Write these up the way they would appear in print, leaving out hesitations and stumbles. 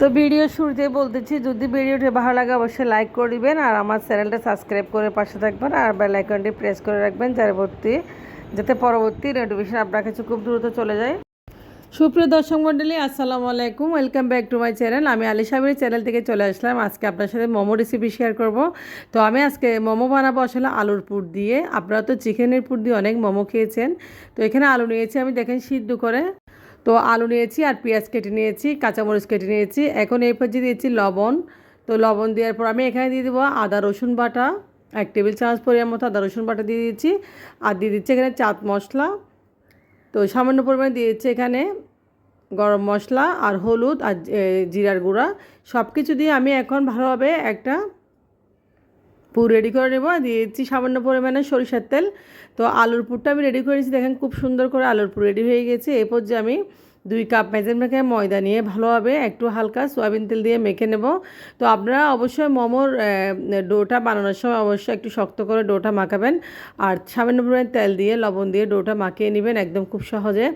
তো ভিডিও শুরুতে বলতেছি, যদি ভিডিওটি ভালো লাগে অবশ্যই লাইক করে দিবেন আর আমার চ্যানেলটা সাবস্ক্রাইব করে পাশে থাকবেন আর বেল আইকনটি প্রেস করে রাখবেন যাতে পরবর্তী নোটিফিকেশন আপনার কাছে খুব দ্রুত চলে যায়। সুপ্রিয় দর্শক মণ্ডলী, আসসালামু আলাইকুম, welcome back to my channel. আমি আলী সাবির চ্যানেল থেকে চলে আসলাম। আজকে আপনার সাথে মোমো রেসিপি শেয়ার করব। তো আমি আজকে মোমো বানাবো আসলে আলুর পুর দিয়ে। আপনারা তো চিকেনের পুর দিয়ে অনেক মোমো খেয়েছেন। তো এখানে আলু নিয়েছি আমি, দেখেন সিদ্ধ করে। তো আলু নিয়েছি আর পেঁয়াজ কেটে নিয়েছি, কাঁচামরিচ কেটে নিয়েছি। এখন এই পর্যায়ে দিয়েছি লবণ। তো লবণ দেওয়ার পর আমি এখানে দিয়ে দেবো আদা রসুন বাটা, 1 টেবিল চামচ পরিমাণ মতো আদা রসুন বাটা দিয়ে দিচ্ছি। আর দিয়ে দিচ্ছি এখানে চাট মশলা। তো সামান্য পরিমাণে দিয়েছি এখানে গরম মশলা আর হলুদ আর জিরার গুঁড়া। সব কিছু দিয়ে আমি এখন ভালোভাবে একটা পুর রেডি করে নেব। দিয়েছি সামান্য পরিমাণে সরিষার তেল। তো আলুর পুরটা আমি রেডি করে নিয়েছি, দেখেন খুব সুন্দর করে আলুর পুর রেডি হয়ে গেছে। এরপর যে আমি 2 কাপ মেখে ময়দা নিয়ে ভালোভাবে একটু হালকা সয়াবিন তেল দিয়ে মেখে নেব। তো আপনারা অবশ্যই মোমোর ডোটা বানানোর সময় অবশ্যই একটু শক্ত করে ডোটা মাখাবেন আর সামান্য পরিমাণে তেল দিয়ে লবণ দিয়ে ডোটা মাখিয়ে নেবেন একদম খুব সহজে।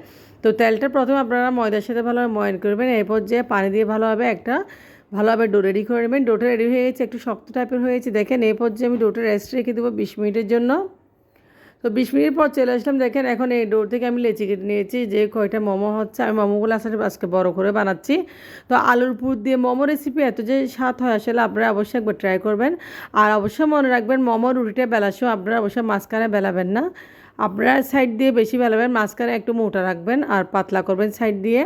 তো তেলটা প্রথমে আপনারা ময়দার সাথে ভালোভাবে ময়ান করবেন, এরপর যে পানি দিয়ে ভালোভাবে ডো রেডি করে নেবেন। ডোটা রেডি হয়ে গেছে, একটু শক্ত টাইপের হয়েছে, দেখেন এই পর্যায়ে আমি ডোটা রেস্ট রেখে দেবো 20 মিনিটের জন্য। তো 20 মিনিট পর চলে আসলাম, দেখেন এখন এই ডো থেকে আমি লেচি কেটে নিয়েছি। যে কয়টা মোমো হচ্ছে, আমি মোমোগুলো আসলে আজকে বড় করে বানাচ্ছি। তো আলুর পুর দিয়ে মোমো রেসিপি এত যে স্বাদ হয় আসলে আপনারা অবশ্যই একবার ট্রাই করবেন। আর অবশ্যই মনে রাখবেন মোমো রুটিটা বেলার সময় আপনারা অবশ্যই মাঝখানে বেলাবেন না, আপনারা সাইড দিয়ে বেশি বেলাবেন, মাঝখানে একটু মোটা রাখবেন আর পাতলা করবেন সাইড দিয়ে।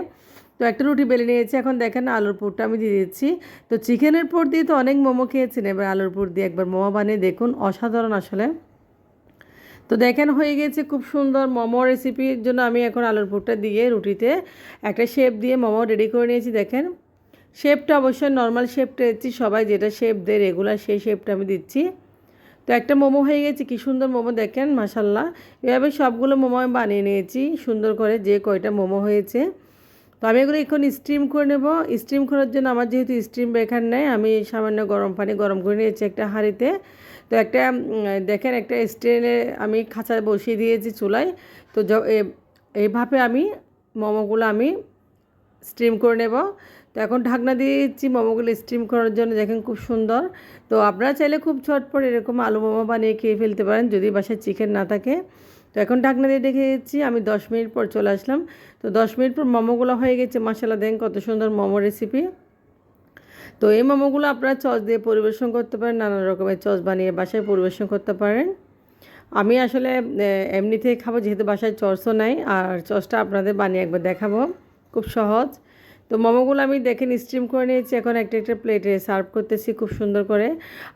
তো একটা রুটি বেলে নিয়েছি, এখন দেখেন আলুর পুরটা আমি দিয়ে দিচ্ছি। তো চিকেনের পুর দিয়ে তো অনেক মোমো খেয়েছেন, এবার আলুর পুর দিয়ে একবার মোমো বানিয়ে দেখুন, অসাধারণ আসলে। তো দেখেন হয়ে গেছে খুব সুন্দর মোমো রেসিপির জন্য আমি এখন আলুর পুরটা দিয়ে রুটিতে একটা শেপ দিয়ে মোমো রেডি করে নিয়েছি। দেখেন শেপটা অবশ্যই নর্মাল শেপটা দিচ্ছি, সবাই যেটা শেপ দেয় রেগুলার সেই শেপটা আমি দিচ্ছি। তো একটা মোমো হয়ে গেছে, কি সুন্দর মোমো দেখেন মাশাল্লাহ। এভাবে সবগুলো মোমো আমি বানিয়ে নিয়েছি সুন্দর করে, যে কয়টা মোমো হয়েছে। তো আমি এগুলো এখন স্টিম করে নেব। স্টিম করার জন্য আমার যেহেতু স্টিম ব্রেকার নেই, আমি সামান্য গরম পানি গরম করে নিয়েছি একটা হাঁড়িতে। তো একটা দেখেন একটা স্টেনে আমি খাঁচা বসিয়ে দিয়েছি চুলায়। তো এইভাবে আমি মোমোগুলো আমি স্টিম করে নেব। তো এখন ঢাকনা দিয়ে দিচ্ছি মোমোগুলো স্টিম করার জন্য, দেখেন খুব সুন্দর। তো আপনারা চাইলে খুব ঝটপট এরকম আলু মোমো বানিয়ে খেয়ে ফেলতে পারেন যদি বাসায় চিকেন না থাকে। তো এখন ঢাকনা দিয়ে রেখে দিচ্ছি, আমি 10 মিনিট পর চলে আসলাম। তো 10 মিনিট পর মোমোগুলো হয়ে গেছে মাশাআল্লাহ, দেখেন কত সুন্দর মোমো রেসিপি। তো এই মোমোগুলো আপনারা সস দিয়ে পরিবেশন করতে পারেন, নানা রকমের সস বানিয়ে বাসায় পরিবেশন করতে পারেন। আমি আসলে এমনিতেই খাবো, যেহেতু বাসায় সসও নাই, আর সসটা আপনাদের বানিয়ে একবার দেখাবো, খুব সহজ। তো মোমোগুলো আমি দেখেন স্টিম করে নিয়েছি, এখন একটা একটা প্লেটে সার্ভ করতেছি খুব সুন্দর করে।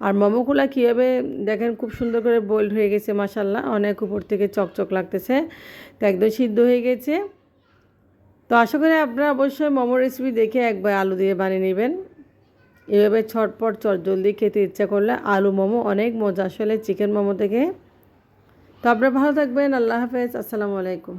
আর মোমোগুলো কীভাবে দেখেন খুব সুন্দর করে বয়েলড হয়ে গেছে মাশাআল্লাহ, অনেক উপর থেকে চকচক লাগতেছে, তো একদম সিদ্ধ হয়ে গেছে। তো আশা করি আপনারা অবশ্যই মোমো রেসিপি দেখে একবার আলু দিয়ে বানিয়ে নেবেন। এভাবে ছটপট জলদি খেতে ইচ্ছা করলে আলু মোমো অনেক মজা আসলে চিকেন মোমো থেকে। তো আপনারা ভালো থাকবেন, আল্লাহ হাফেজ, আসসালামু আলাইকুম।